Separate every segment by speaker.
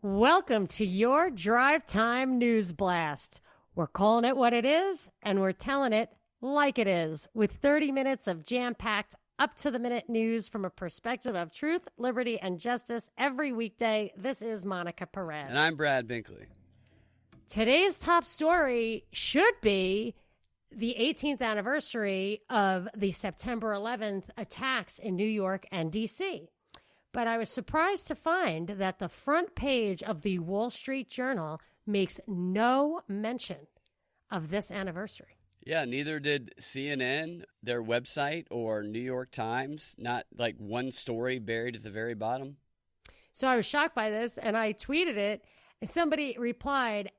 Speaker 1: Welcome to your Drivetime News Blast. We're calling it what it is, and we're telling it like it is, with 30 minutes of jam-packed, up-to-the-minute news from a perspective of truth, liberty, and justice every weekday. This is Monica Perez.
Speaker 2: And I'm Brad Binkley.
Speaker 1: Today's top story should be the 18th anniversary of the September 11th attacks in New York and D.C., but I was surprised to find that the front page of the Wall Street Journal makes no mention of this anniversary.
Speaker 2: Yeah, neither did CNN, their website, or New York Times. Not like one story buried at the very bottom.
Speaker 1: So I was shocked by this, and I tweeted it, and somebody replied,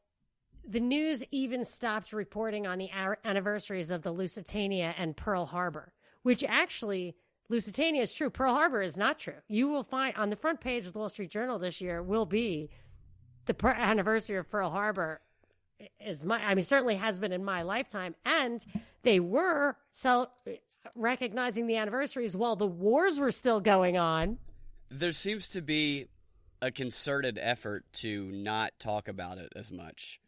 Speaker 1: the news even stopped reporting on the anniversaries of the Lusitania and Pearl Harbor, which actually... Lusitania is true. Pearl Harbor is not true. You will find on the front page of the Wall Street Journal this year will be the anniversary of Pearl Harbor. Certainly has been in my lifetime. And they were recognizing the anniversaries while the wars were still going on.
Speaker 2: There seems to be a concerted effort to not talk about it as much.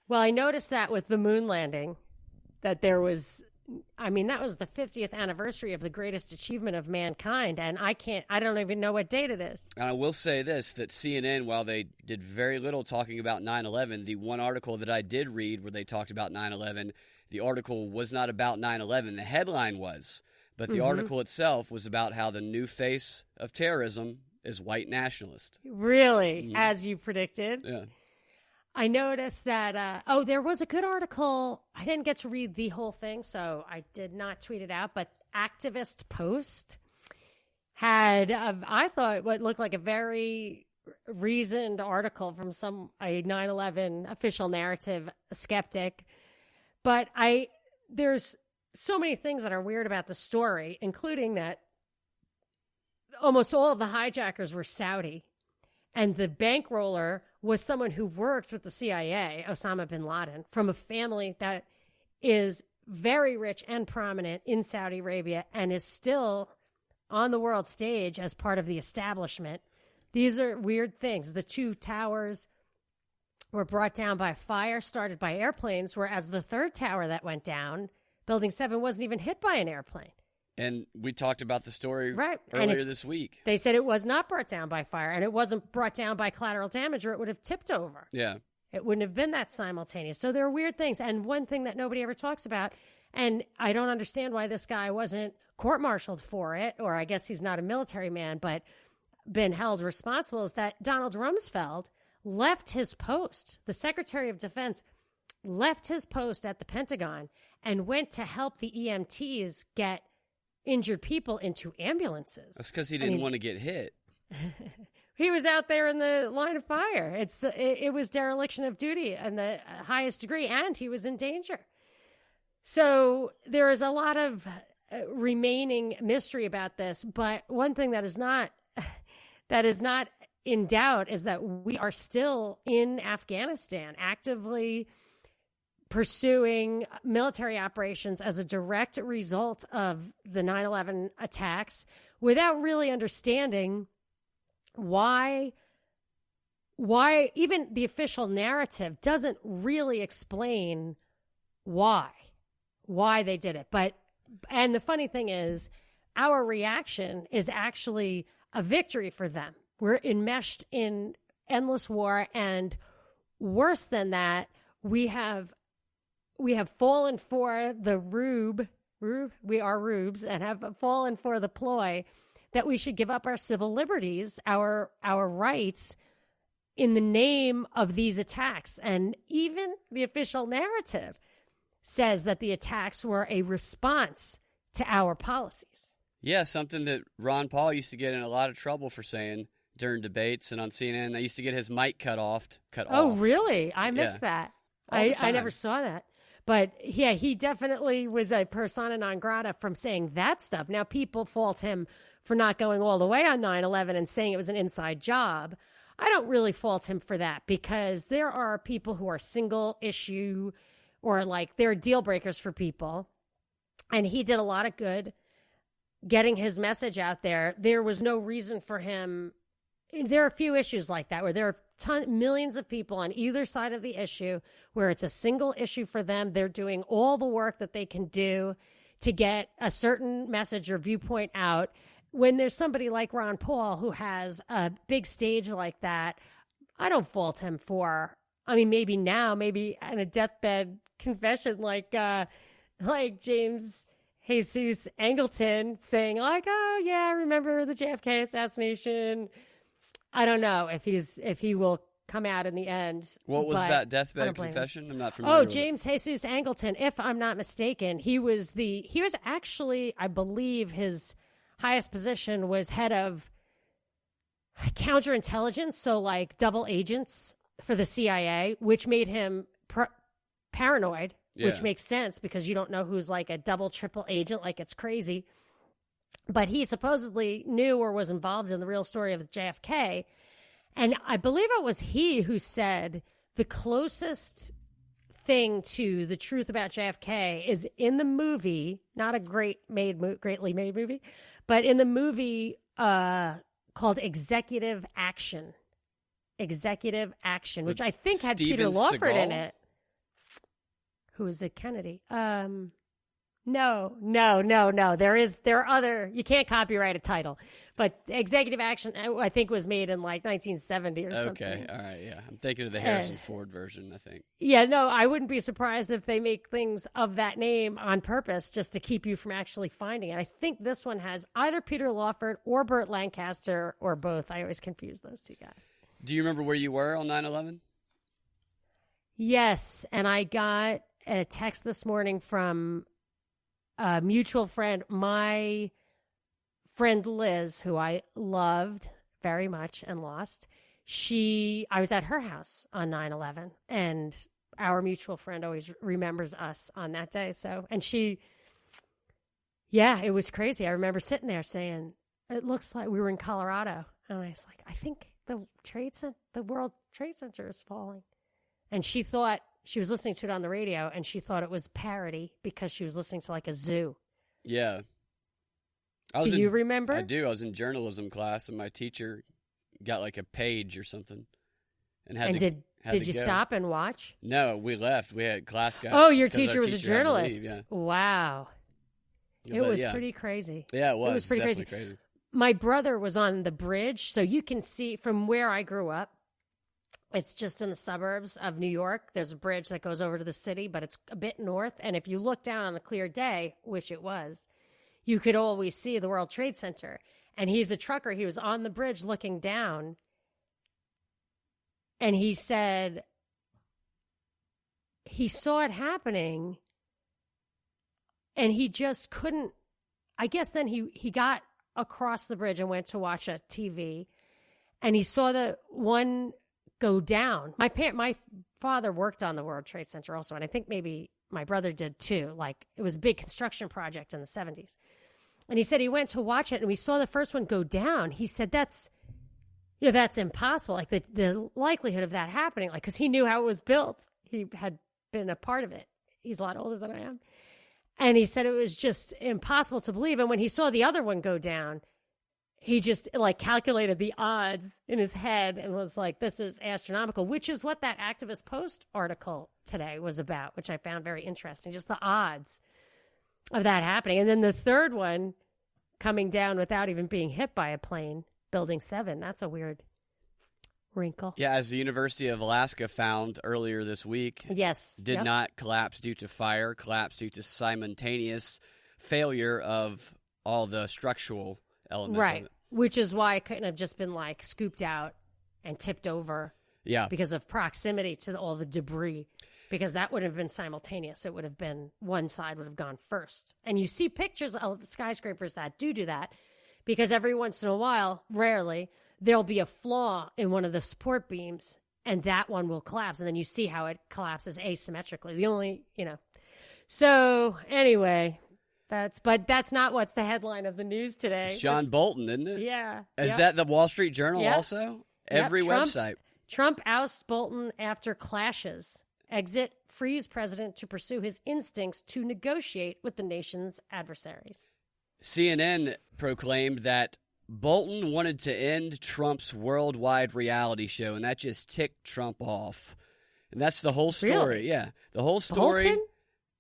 Speaker 1: Well, I noticed that with the moon landing, that there was... that was the 50th anniversary of the greatest achievement of mankind, and I don't even know what date it is.
Speaker 2: And I will say this, that CNN, while they did very little talking about 9/11, the one article that I did read where they talked about 9/11, the article was not about 9/11. The headline was, but the article itself was about how the new face of terrorism is white nationalist.
Speaker 1: Really? As you predicted?
Speaker 2: Yeah.
Speaker 1: I noticed that, there was a good article. I didn't get to read the whole thing, so I did not tweet it out, but Activist Post had, I thought, what looked like a very reasoned article from a 9/11 official narrative skeptic. But there's so many things that are weird about the story, including that almost all of the hijackers were Saudi, and the bankroller was someone who worked with the CIA, Osama bin Laden, from a family that is very rich and prominent in Saudi Arabia and is still on the world stage as part of the establishment. These are weird things. The two towers were brought down by fire, started by airplanes, whereas the third tower that went down, Building 7, wasn't even hit by an airplane. And
Speaker 2: we talked about the story earlier this week.
Speaker 1: They said it was not brought down by fire, and it wasn't brought down by collateral damage, or it would have tipped over.
Speaker 2: Yeah.
Speaker 1: It wouldn't have been that simultaneous. So there are weird things. And one thing that nobody ever talks about, and I don't understand why this guy wasn't court-martialed for it, or I guess he's not a military man, but been held responsible, is that Donald Rumsfeld left his post. The Secretary of Defense left his post at the Pentagon and went to help the EMTs get injured people into ambulances.
Speaker 2: That's because he didn't want to get hit.
Speaker 1: He was out there in the line of fire. It was dereliction of duty in the highest degree, and he was in danger. So there is a lot of remaining mystery about this. But one thing that is not in doubt is that we are still in Afghanistan, actively pursuing military operations as a direct result of the 9/11 attacks without really understanding why even the official narrative doesn't really explain why they did it. And the funny thing is, our reaction is actually a victory for them. We're enmeshed in endless war, and worse than that, we have fallen for the rube, we are rubes, and have fallen for the ploy that we should give up our civil liberties, our rights, in the name of these attacks. And even the official narrative says that the attacks were a response to our policies.
Speaker 2: Yeah, something that Ron Paul used to get in a lot of trouble for saying during debates and on CNN. They used to get his mic cut off.
Speaker 1: Oh, really? I missed that. I never saw that. But yeah, he definitely was a persona non grata from saying that stuff. Now, people fault him for not going all the way on 9/11 and saying it was an inside job. I don't really fault him for that, because there are people who are single issue, or like they're deal breakers for people. And he did a lot of good getting his message out there. There was no reason for him there are a few issues like that where there are millions of people on either side of the issue where it's a single issue for them. They're doing all the work that they can do to get a certain message or viewpoint out. When there's somebody like Ron Paul who has a big stage like that, I don't fault him for, I mean, maybe now, maybe in a deathbed confession like James Jesus Angleton saying like, oh yeah, I remember the JFK assassination. I don't know if he will come out in the end.
Speaker 2: What was that deathbed confession? I'm not familiar with
Speaker 1: James Jesus Angleton, if I'm not mistaken, he was actually, I believe his highest position was head of counterintelligence, so like double agents for the CIA, which made him paranoid, which makes sense because you don't know who's like a double, triple agent, like it's crazy. But he supposedly knew or was involved in the real story of JFK. And I believe it was he who said the closest thing to the truth about JFK is in the movie, not a greatly made movie, but in the movie called Executive Action. Executive Action, which I think had Peter Lawford in it. Who is it? Kennedy. No. There are other, you can't copyright a title, but Executive Action, I think, was made in like 1970 or something.
Speaker 2: Okay. All right. Yeah. I'm thinking of the Harrison Ford version, I think.
Speaker 1: Yeah. No, I wouldn't be surprised if they make things of that name on purpose just to keep you from actually finding it. I think this one has either Peter Lawford or Burt Lancaster or both. I always confuse those two guys.
Speaker 2: Do you remember where you were on 9/11?
Speaker 1: Yes. And I got a text this morning from a mutual friend, my friend Liz, who I loved very much and lost. I was at her house on 9/11, and our mutual friend always remembers us on that day. So, and it was crazy. I remember sitting there saying, it looks like we were in Colorado. And I was like, I think the World Trade Center is falling. And she thought, she was listening to it on the radio, and she thought it was parody because she was listening to like a zoo.
Speaker 2: Yeah.
Speaker 1: Do you remember?
Speaker 2: I do. I was in journalism class, and my teacher got like a page or something. Did you stop and watch? No, we left. We had class got.
Speaker 1: Oh, your teacher was a journalist. Leave, yeah. Wow. It was pretty crazy.
Speaker 2: Yeah, it was.
Speaker 1: It was pretty crazy. My brother was on the bridge, so you can see from where I grew up. It's just in the suburbs of New York. There's a bridge that goes over to the city, but it's a bit north. And if you look down on a clear day, which it was, you could always see the World Trade Center. And he's a trucker. He was on the bridge looking down. And he said he saw it happening. And he just couldn't. I guess then he got across the bridge and went to watch a TV. And he saw the one go down. My father worked on the World Trade Center also, and I think maybe my brother did too. Like, it was a big construction project in the 70s. And he said he went to watch it, and we saw the first one go down. He said that's impossible. Like, the likelihood of that happening, like, because he knew how it was built. He had been a part of it. He's a lot older than I am. And he said it was just impossible to believe. And when he saw the other one go down, he just like calculated the odds in his head and was like, this is astronomical, which is what that Activist Post article today was about, which I found very interesting. Just the odds of that happening. And then the third one coming down without even being hit by a plane, Building 7. That's a weird wrinkle.
Speaker 2: Yeah, as the University of Alaska found earlier this week, did not collapse due to fire, collapsed due to simultaneous failure of all the structural elements of it.
Speaker 1: Which is why it couldn't have just been like scooped out and tipped over. Yeah. Because of proximity to all the debris. Because that would have been simultaneous. It would have been one side would have gone first. And you see pictures of skyscrapers that do that because every once in a while, rarely, there'll be a flaw in one of the support beams and that one will collapse. And then you see how it collapses asymmetrically. So anyway, that's not what's the headline of the news today.
Speaker 2: It's John Bolton, isn't it?
Speaker 1: Yeah.
Speaker 2: Is that the Wall Street Journal also? Every website.
Speaker 1: Trump ousts Bolton after clashes. Exit frees president to pursue his instincts to negotiate with the nation's adversaries.
Speaker 2: CNN proclaimed that Bolton wanted to end Trump's worldwide reality show, and that just ticked Trump off. And that's the whole story.
Speaker 1: Really?
Speaker 2: Yeah, the whole story.
Speaker 1: Bolton?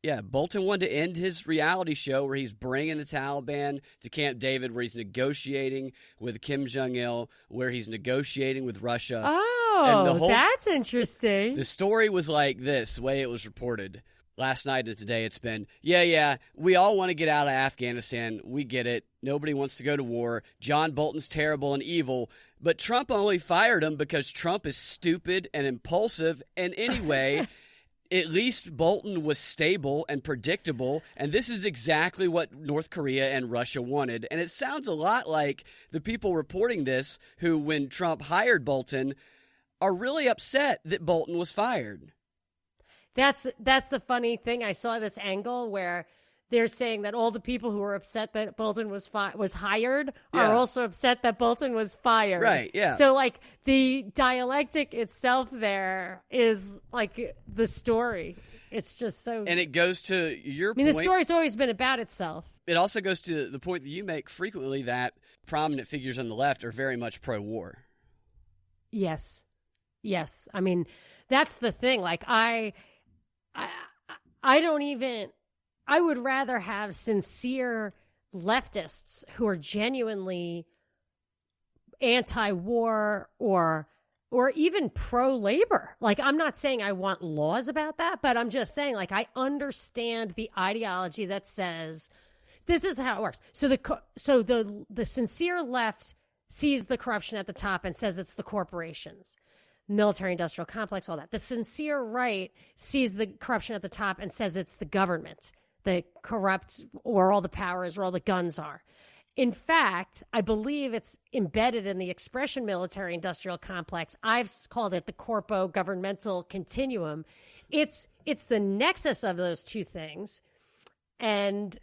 Speaker 2: Yeah, Bolton wanted to end his reality show where he's bringing the Taliban to Camp David, where he's negotiating with Kim Jong-il, where he's negotiating with Russia.
Speaker 1: Oh, that's interesting.
Speaker 2: The story was like this, the way it was reported. Last night and today it's been, yeah, we all want to get out of Afghanistan. We get it. Nobody wants to go to war. John Bolton's terrible and evil. But Trump only fired him because Trump is stupid and impulsive. And anyway, at least Bolton was stable and predictable. And this is exactly what North Korea and Russia wanted. And it sounds a lot like the people reporting this who, when Trump hired Bolton, are really upset that Bolton was fired.
Speaker 1: That's the funny thing. I saw this angle where they're saying that all the people who were upset that Bolton was hired are also upset that Bolton was fired.
Speaker 2: Right, yeah.
Speaker 1: So, like, the dialectic itself there is, like, the story. It's just so...
Speaker 2: And it goes to your point...
Speaker 1: I mean, the story's always been about itself.
Speaker 2: It also goes to the point that you make frequently that prominent figures on the left are very much pro-war.
Speaker 1: Yes. I mean, that's the thing. Like, I don't even... I would rather have sincere leftists who are genuinely anti-war or even pro-labor. Like, I'm not saying I want laws about that, but I'm just saying, like, I understand the ideology that says this is how it works. So the sincere left sees the corruption at the top and says it's the corporations. Military-industrial complex, all that. The sincere right sees the corruption at the top and says it's the government that corrupts, or all the power is, or all the guns are. In fact, I believe it's embedded in the expression military-industrial complex. I've called it the corpo-governmental continuum. It's the nexus of those two things. And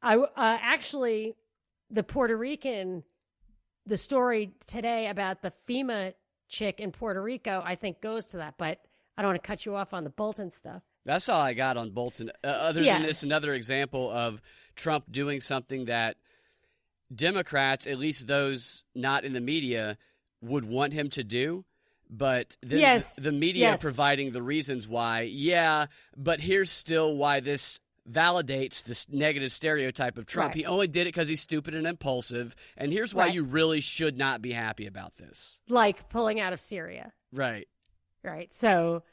Speaker 1: I actually, the story today about the FEMA chick in Puerto Rico, I think goes to that, but I don't want to cut you off on the Bolton stuff.
Speaker 2: That's all I got on Bolton. Other than this, another example of Trump doing something that Democrats, at least those not in the media, would want him to do, but then the media providing the reasons why, but here's still why this validates this negative stereotype of Trump. Right. He only did it because he's stupid and impulsive, and here's why you really should not be happy about this.
Speaker 1: Like pulling out of Syria.
Speaker 2: Right.
Speaker 1: So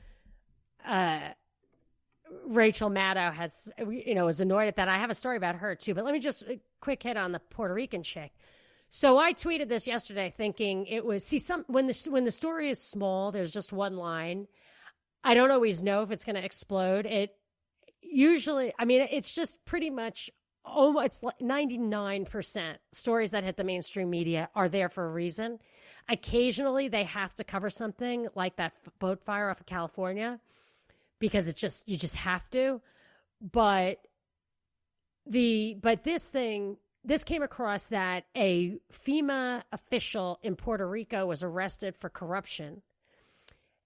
Speaker 1: Rachel Maddow was annoyed at that. I have a story about her too, but let me just quick hit on the Puerto Rican chick. So I tweeted this yesterday thinking it was, when the story is small, there's just one line. I don't always know if it's going to explode. It usually, it's just pretty much it's like 99% stories that hit the mainstream media are there for a reason. Occasionally they have to cover something like that boat fire off of California because you just have to. But this came across that a FEMA official in Puerto Rico was arrested for corruption.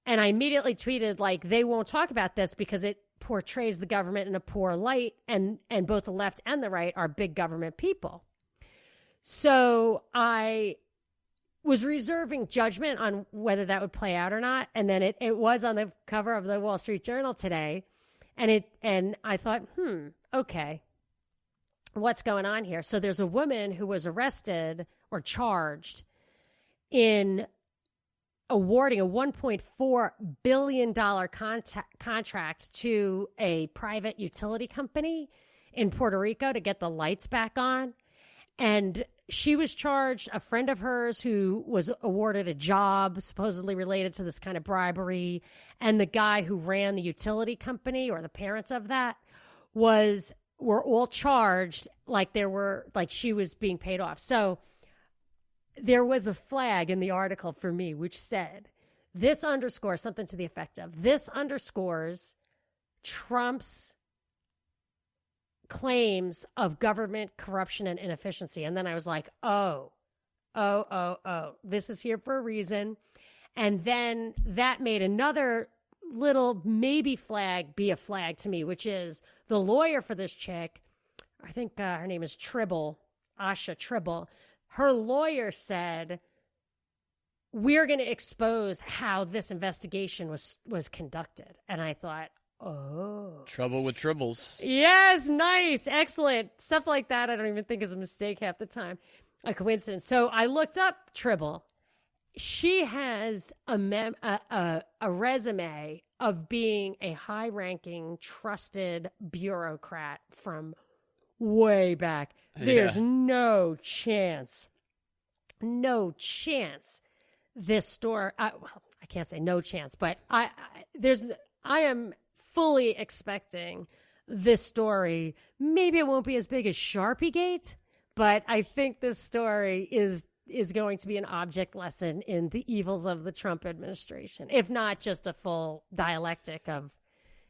Speaker 1: And I immediately tweeted, like, they won't talk about this because it portrays the government in a poor light, and both the left and the right are big government people. So I was reserving judgment on whether that would play out or not. And then it was on the cover of the Wall Street Journal today. And I thought, okay, what's going on here? So there's a woman who was arrested or charged in awarding a $1.4 billion contract to a private utility company in Puerto Rico to get the lights back on. And she was charged, a friend of hers who was awarded a job supposedly related to this kind of bribery, and the guy who ran the utility company, or the parents of that, were all charged like she was being paid off. So there was a flag in the article for me which said, this underscores something to the effect of, this underscores Trump's claims of government corruption and inefficiency. And then I was like, oh, this is here for a reason. And then that made another little maybe flag be a flag to me, which is the lawyer for this chick, I think her name is Asha Tribble. her lawyer said, we're going to expose how this investigation was conducted. And I thought, oh.
Speaker 2: Trouble with tribbles.
Speaker 1: Yes, nice, excellent. Stuff like that I don't even think is a mistake half the time, a coincidence. So I looked up Tribble. She has a resume of being a high-ranking, trusted bureaucrat from way back. There's no chance this story. Well, I can't say no chance, but I am fully expecting this story. Maybe it won't be as big as Sharpiegate, but I think this story is going to be an object lesson in the evils of the Trump administration, if not just a full dialectic of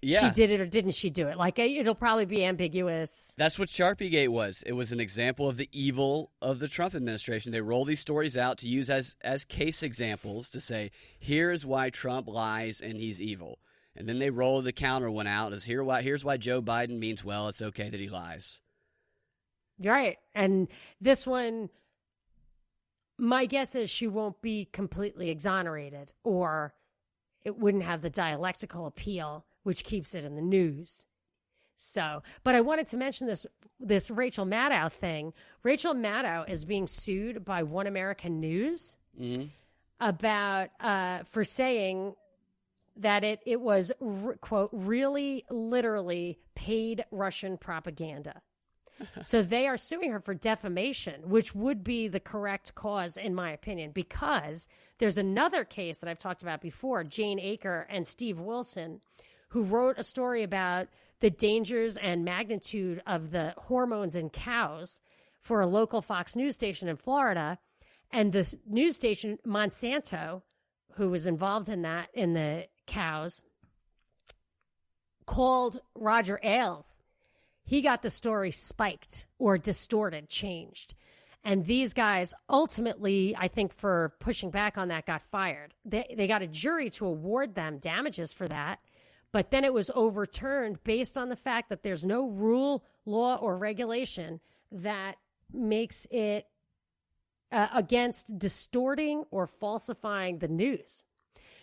Speaker 1: she did it or didn't she do it. Like, it'll probably be ambiguous.
Speaker 2: That's what Sharpiegate was. It was an example of the evil of the Trump administration. They roll these stories out to use as case examples to say, here's why Trump lies and he's evil. And then they roll the counter one out as here's why Joe Biden means well, it's okay that he lies.
Speaker 1: Right. And this one, my guess is she won't be completely exonerated, or it wouldn't have the dialectical appeal which keeps it in the news. So, but I wanted to mention this Rachel Maddow thing. Rachel Maddow is being sued by One American News about for saying that it was, quote, really literally paid Russian propaganda. So they are suing her for defamation, which would be the correct cause, in my opinion, because there's another case that I've talked about before, Jane Aker and Steve Wilson, who wrote a story about the dangers and magnitude of the hormones in cows for a local Fox News station in Florida. And the news station, Monsanto, who was involved in that, in the cows, called Roger Ailes. He got the story spiked or distorted, changed. And these guys ultimately, I think for pushing back on that, got fired. They got a jury to award them damages for that. But then it was overturned based on the fact that there's no rule, law, or regulation that makes it against distorting or falsifying the news.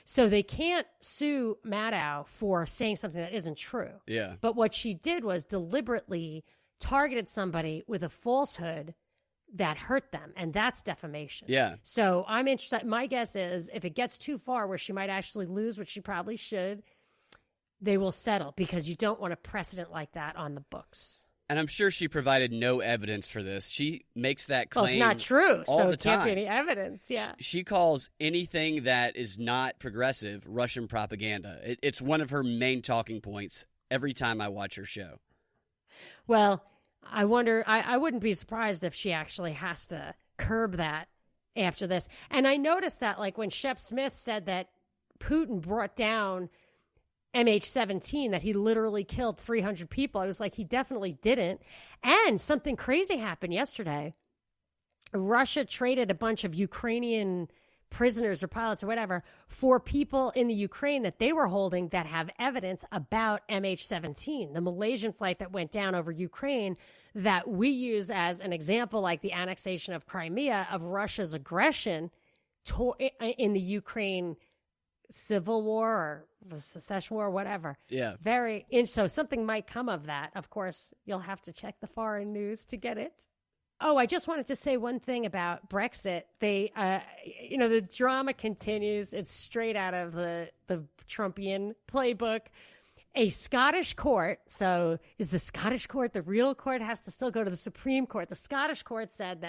Speaker 1: So they can't sue Maddow for saying something that isn't true.
Speaker 2: Yeah.
Speaker 1: But what she did was deliberately targeted somebody with a falsehood that hurt them, and that's defamation.
Speaker 2: Yeah.
Speaker 1: So I'm interested. My guess is if it gets too far where she might actually lose, which she probably should, they will settle, because you don't want a precedent like that on the books.
Speaker 2: And I'm sure she provided no evidence for this. She makes that claim.
Speaker 1: Well, it's not true,
Speaker 2: all
Speaker 1: so
Speaker 2: the
Speaker 1: it can't
Speaker 2: time.
Speaker 1: be any evidence. Yeah.
Speaker 2: She calls anything that is not progressive Russian propaganda. It's one of her main talking points every time I watch her show.
Speaker 1: Well, I wonder, I wouldn't be surprised if she actually has to curb that after this. And I noticed that, like, when Shep Smith said that Putin brought down MH17, that he literally killed 300 people, I was like, he definitely didn't. And something crazy happened yesterday. Russia traded a bunch of Ukrainian prisoners or pilots or whatever for people in the Ukraine that they were holding that have evidence about MH17, the Malaysian flight that went down over Ukraine that we use as an example, like the annexation of Crimea, of Russia's aggression in the Ukraine civil war or the secession war, whatever.
Speaker 2: Yeah.
Speaker 1: So something might come of that. Of course, you'll have to check the foreign news to get it. Oh, I just wanted to say one thing about Brexit. They, the drama continues. It's straight out of the Trumpian playbook. A Scottish court, so is the Scottish court the real court? Has to still go to the Supreme Court. The Scottish court said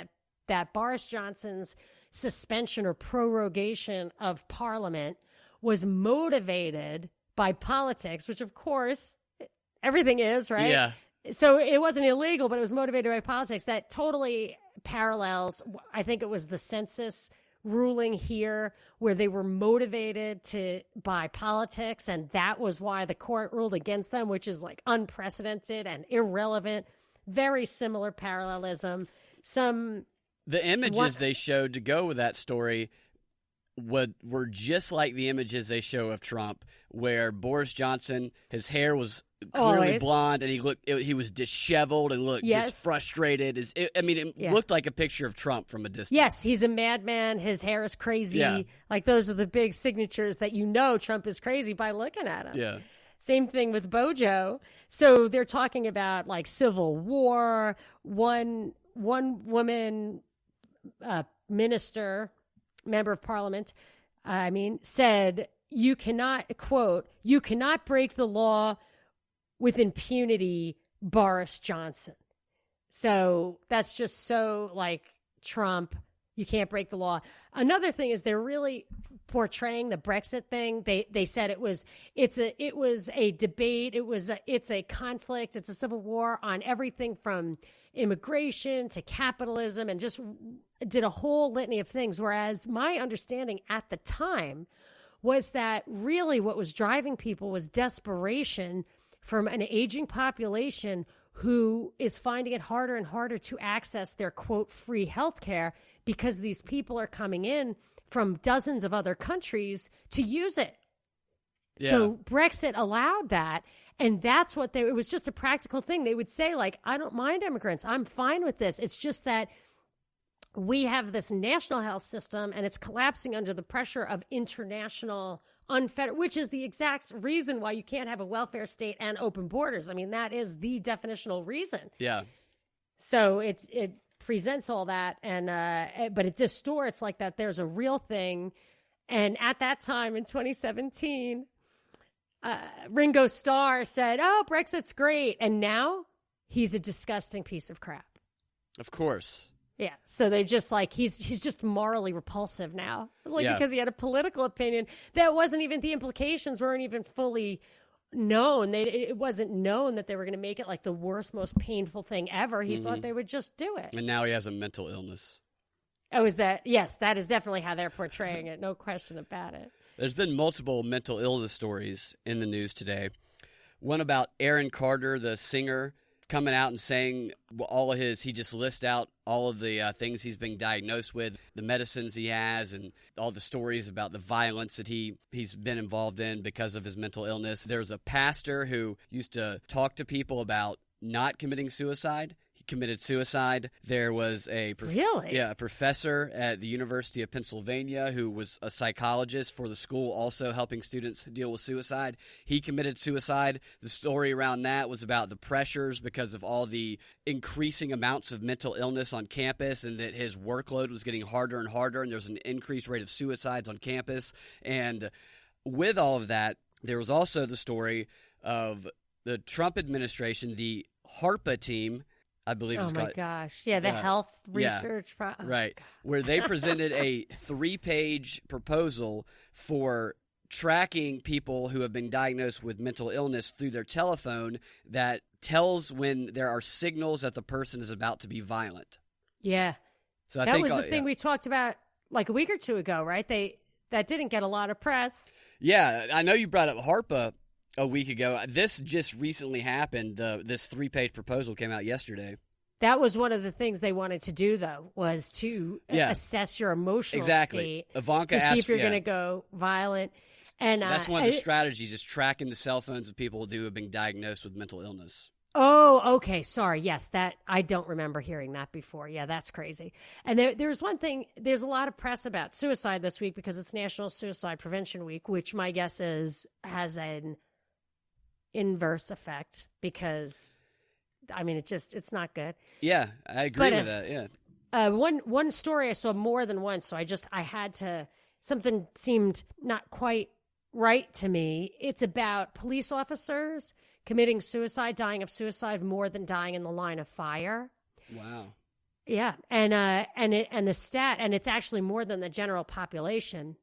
Speaker 1: that Boris Johnson's suspension or prorogation of Parliament was motivated by politics, which of course everything is, right?
Speaker 2: Yeah.
Speaker 1: So it wasn't illegal, but it was motivated by politics. That totally parallels, I think it was the census ruling here, where they were motivated by politics, and that was why the court ruled against them, which is like unprecedented and irrelevant. Very similar parallelism. The
Speaker 2: images they showed to go with that story were just like the images they show of Trump, where Boris Johnson, his hair was clearly
Speaker 1: Always.
Speaker 2: blonde, and he was disheveled and looked just frustrated. It looked like a picture of Trump from a distance.
Speaker 1: Yes, he's a madman. His hair is crazy.
Speaker 2: Yeah.
Speaker 1: Like, those are the big signatures that Trump is crazy by looking at him.
Speaker 2: Yeah.
Speaker 1: Same thing with Bojo. So they're talking about, like, civil war. One woman minister, member of parliament, said, you cannot break the law with impunity, Boris Johnson. So that's just so, like, Trump. You can't break the law. Another thing is they're really portraying the Brexit thing. They said it was a debate. It's a conflict. It's a civil war on everything from immigration to capitalism, and just did a whole litany of things. Whereas my understanding at the time was that really what was driving people was desperation from an aging population who is finding it harder and harder to access their, quote, free health care, because these people are coming in from dozens of other countries to use it. Yeah. So Brexit allowed that. And that's what it was, just a practical thing. They would say, like, I don't mind immigrants. I'm fine with this. It's just that we have this national health system and it's collapsing under the pressure of international unfettered, which is the exact reason why you can't have a welfare state and open borders. I mean, that is the definitional reason.
Speaker 2: Yeah.
Speaker 1: So it presents all that, and but it distorts, like, that there's a real thing. And at that time in 2017, Ringo Starr said, "Oh, Brexit's great," and now he's a disgusting piece of crap.
Speaker 2: Of course.
Speaker 1: Yeah, so they just, like, he's just morally repulsive now. Like, because he had a political opinion that wasn't even, the implications weren't even fully known. It wasn't known that they were going to make it, like, the worst, most painful thing ever. He thought they would just do it.
Speaker 2: And now he has a mental illness.
Speaker 1: Oh, is that? Yes, that is definitely how they're portraying it. No question about it.
Speaker 2: There's been multiple mental illness stories in the news today. One about Aaron Carter, the singer, coming out and saying he just lists out all of the things he's been diagnosed with, the medicines he has, and all the stories about the violence that he's been involved in because of his mental illness. There's a pastor who used to talk to people about not committing suicide. He committed suicide. There was a professor at the University of Pennsylvania who was a psychologist for the school, also helping students deal with suicide. He committed suicide. The story around that was about the pressures because of all the increasing amounts of mental illness on campus, and that his workload was getting harder and harder, and there's an increased rate of suicides on campus. And with all of that, there was also the story of the Trump administration, the HARPA team, I believe it's called. Oh, my
Speaker 1: gosh. Yeah, the health research.
Speaker 2: Right, where they presented a 3-page proposal for tracking people who have been diagnosed with mental illness through their telephone that tells when there are signals that the person is about to be violent.
Speaker 1: Yeah.
Speaker 2: So I
Speaker 1: think
Speaker 2: that
Speaker 1: was the thing we talked about like a week or two ago, right? That didn't get a lot of press.
Speaker 2: Yeah, I know you brought up HARPA a week ago. This just recently happened. This 3-page proposal came out yesterday.
Speaker 1: That was one of the things they wanted to do, though, was to assess your emotional state.
Speaker 2: Ivanka
Speaker 1: to
Speaker 2: asked,
Speaker 1: see if you're going to go violent. And
Speaker 2: that's one of the strategies, is tracking the cell phones of people who have been diagnosed with mental illness.
Speaker 1: Oh, okay. Sorry. Yes, that I don't remember hearing that before. Yeah, that's crazy. And there's one thing. There's a lot of press about suicide this week because it's National Suicide Prevention Week, which my guess is has an inverse effect because, I mean, it's not good.
Speaker 2: Yeah, I agree with that. Yeah.
Speaker 1: One story I saw more than once, so I had to. Something seemed not quite right to me. It's about police officers committing suicide, dying of suicide more than dying in the line of fire.
Speaker 2: Wow.
Speaker 1: Yeah, and the stat, and it's actually more than the general population,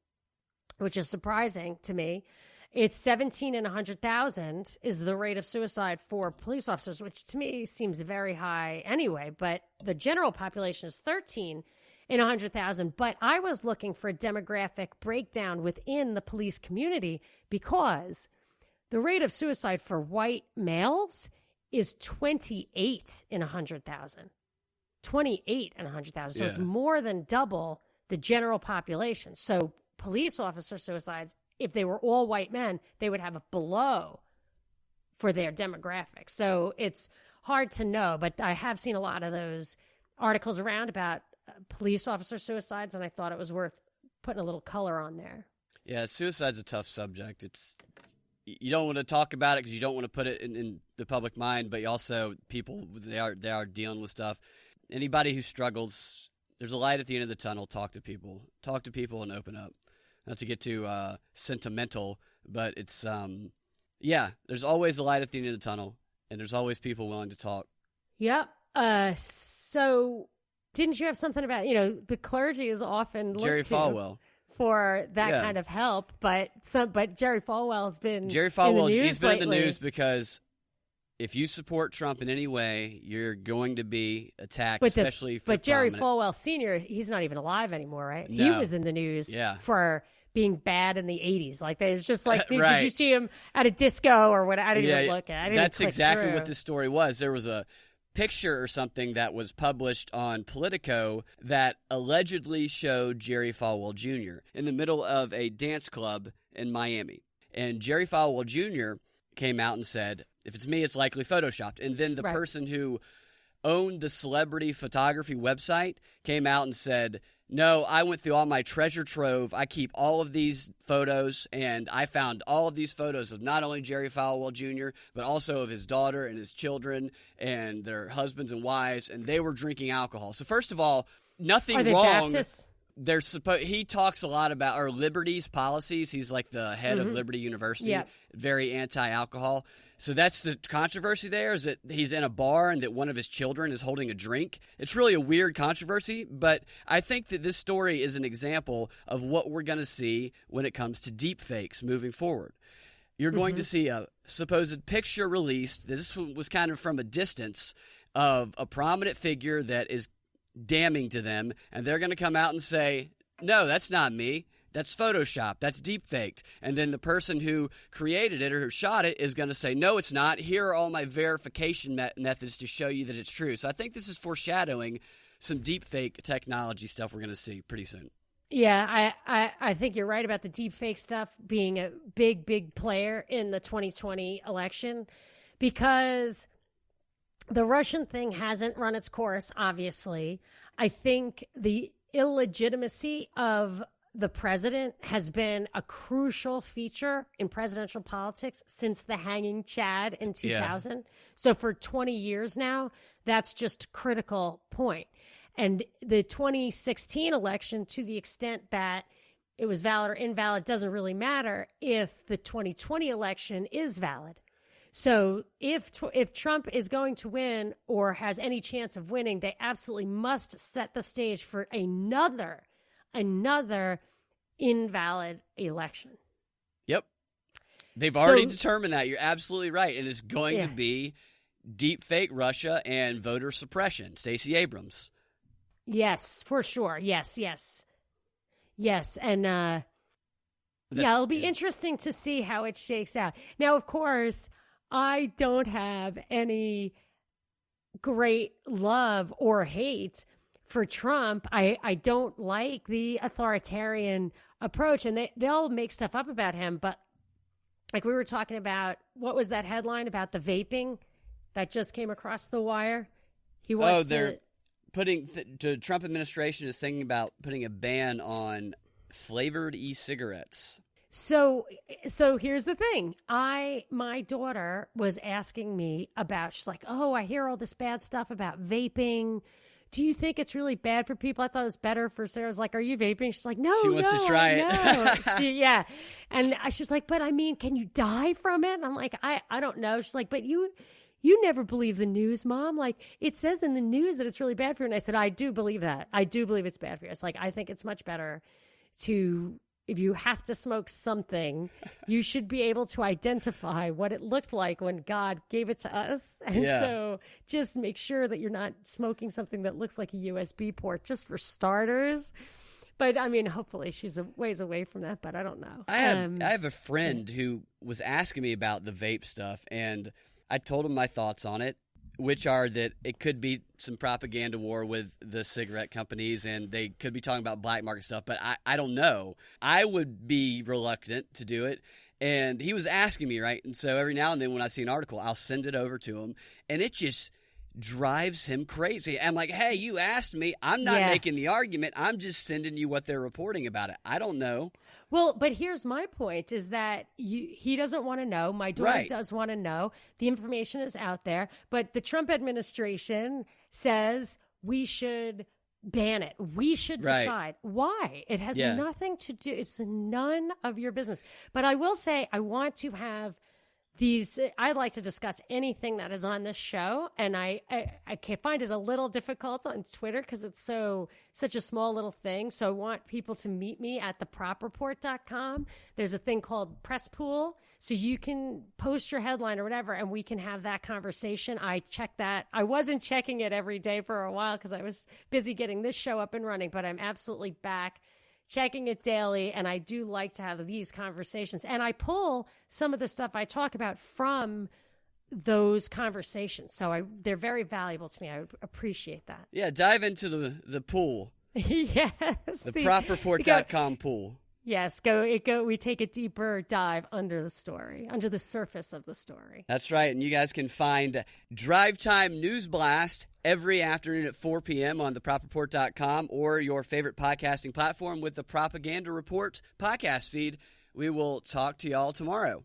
Speaker 1: which is surprising to me. It's 17 in 100,000 is the rate of suicide for police officers, which to me seems very high anyway. But the general population is 13 in 100,000. But I was looking for a demographic breakdown within the police community because the rate of suicide for white males is 28 in 100,000. 28 in 100,000. So it's more than double the general population. So police officer suicides, if they were all white men, they would have a below for their demographic. So it's hard to know, but I have seen a lot of those articles around about police officer suicides, and I thought it was worth putting a little color on there.
Speaker 2: Yeah, suicide's a tough subject. You don't want to talk about it because you don't want to put it in the public mind, but you also, people, they are dealing with stuff. Anybody who struggles, there's a light at the end of the tunnel. Talk to people and open up. Not to get too sentimental, but it's there's always a light at the end of the tunnel, and there's always people willing to talk.
Speaker 1: Yep. So didn't you have something about, the clergy is often looked
Speaker 2: Jerry
Speaker 1: to
Speaker 2: Falwell
Speaker 1: for that kind of help, but Jerry Falwell's been
Speaker 2: in the news he's been in the news because if you support Trump in any way, you're going to be attacked, especially for
Speaker 1: Jerry Falwell Sr., he's not even alive anymore, right?
Speaker 2: No.
Speaker 1: He was in the news for being bad in the 80s. Like, there's just like,
Speaker 2: right.
Speaker 1: Did you see him at a disco or what? I didn't even look at it.
Speaker 2: That's exactly what this story was. There was a picture or something that was published on Politico that allegedly showed Jerry Falwell Jr. in the middle of a dance club in Miami. And Jerry Falwell Jr. came out and said, if it's me, it's likely photoshopped. And then the person who owned the celebrity photography website came out and said, no, I went through all my treasure trove. I keep all of these photos, and I found all of these photos of not only Jerry Falwell Jr., but also of his daughter and his children and their husbands and wives, and they were drinking alcohol. So first of all, nothing wrong.
Speaker 1: Are they Baptists?
Speaker 2: He talks a lot about our Liberty's policies. He's like the head of Liberty University, very anti-alcohol. So that's the controversy there, is that he's in a bar and that one of his children is holding a drink. It's really a weird controversy, but I think that this story is an example of what we're going to see when it comes to deep fakes moving forward. You're going to see a supposed picture released. This was kind of from a distance of a prominent figure that is damning to them, and they're going to come out and say, no, that's not me. That's Photoshop. That's deepfaked. And then the person who created it or who shot it is going to say, no, it's not. Here are all my verification methods to show you that it's true. So I think this is foreshadowing some deepfake technology stuff we're going to see pretty soon.
Speaker 1: Yeah, I think you're right about the deepfake stuff being a big player in the 2020 election, because the Russian thing hasn't run its course, obviously. I think the illegitimacy of the president has been a crucial feature in presidential politics since the hanging Chad in 2000. Yeah. So for 20 years now, that's just a critical point. And the 2016 election, to the extent that it was valid or invalid, doesn't really matter if the 2020 election is valid. So if Trump is going to win or has any chance of winning, they absolutely must set the stage for another invalid election.
Speaker 2: Yep. They've already determined that. You're absolutely right. And it's going to be deep fake Russia and voter suppression. Stacey Abrams.
Speaker 1: Yes, for sure. Yes. And it'll be interesting to see how it shakes out. Now, of course, I don't have any great love or hate for Trump. I don't like the authoritarian approach, and they'll make stuff up about him. But like we were talking about, what was that headline about the vaping that just came across the wire? He wants
Speaker 2: the Trump administration is thinking about putting a ban on flavored e-cigarettes.
Speaker 1: So here's the thing. My daughter was asking me about, she's like, oh, I hear all this bad stuff about vaping. Do you think it's really bad for people? I thought it was better for Sarah. I was like, are you vaping? She's like, no,
Speaker 2: she wants to try
Speaker 1: it. And she was like, but I mean, can you die from it? And I'm like, I don't know. She's like, but you never believe the news, Mom. Like, it says in the news that it's really bad for you. And I said, I do believe that. I do believe it's bad for you. It's like, I think it's much better to, if you have to smoke something, you should be able to identify what it looked like when God gave it to us. And so just make sure that you're not smoking something that looks like a USB port, just for starters. But I mean, hopefully she's a ways away from that, but I don't know.
Speaker 2: I have a friend who was asking me about the vape stuff, and I told him my thoughts on it, which are that it could be some propaganda war with the cigarette companies, and they could be talking about black market stuff, but I don't know. I would be reluctant to do it. And he was asking me, right? And so every now and then when I see an article, I'll send it over to him, and it just drives him crazy. I'm like, hey, you asked me. I'm not making the argument. I'm just sending you what they're reporting about it. I don't know.
Speaker 1: Well, but here's my point is that he doesn't want to know. My daughter does want to know. The information is out there. But the Trump administration says we should ban it. We should decide. Why? It has nothing to do. It's none of your business. But I will say I want to have I'd like to discuss anything that is on this show, and I can find it a little difficult on Twitter because it's such a small little thing. So I want people to meet me at thepropreport.com. There's a thing called Press Pool, so you can post your headline or whatever, and we can have that conversation. I check that. I wasn't checking it every day for a while because I was busy getting this show up and running, but I'm absolutely back checking it daily, and I do like to have these conversations. And I pull some of the stuff I talk about from those conversations. So they're very valuable to me. I would appreciate that.
Speaker 2: Yeah, dive into the pool.
Speaker 1: Yes.
Speaker 2: The propreport.com pool.
Speaker 1: Yes, we take a deeper dive under the story, under the surface of the story.
Speaker 2: That's right. And you guys can find Drivetime News Blast every afternoon at 4 p.m. on thepropreport.com or your favorite podcasting platform with the Propaganda Report podcast feed. We will talk to y'all tomorrow.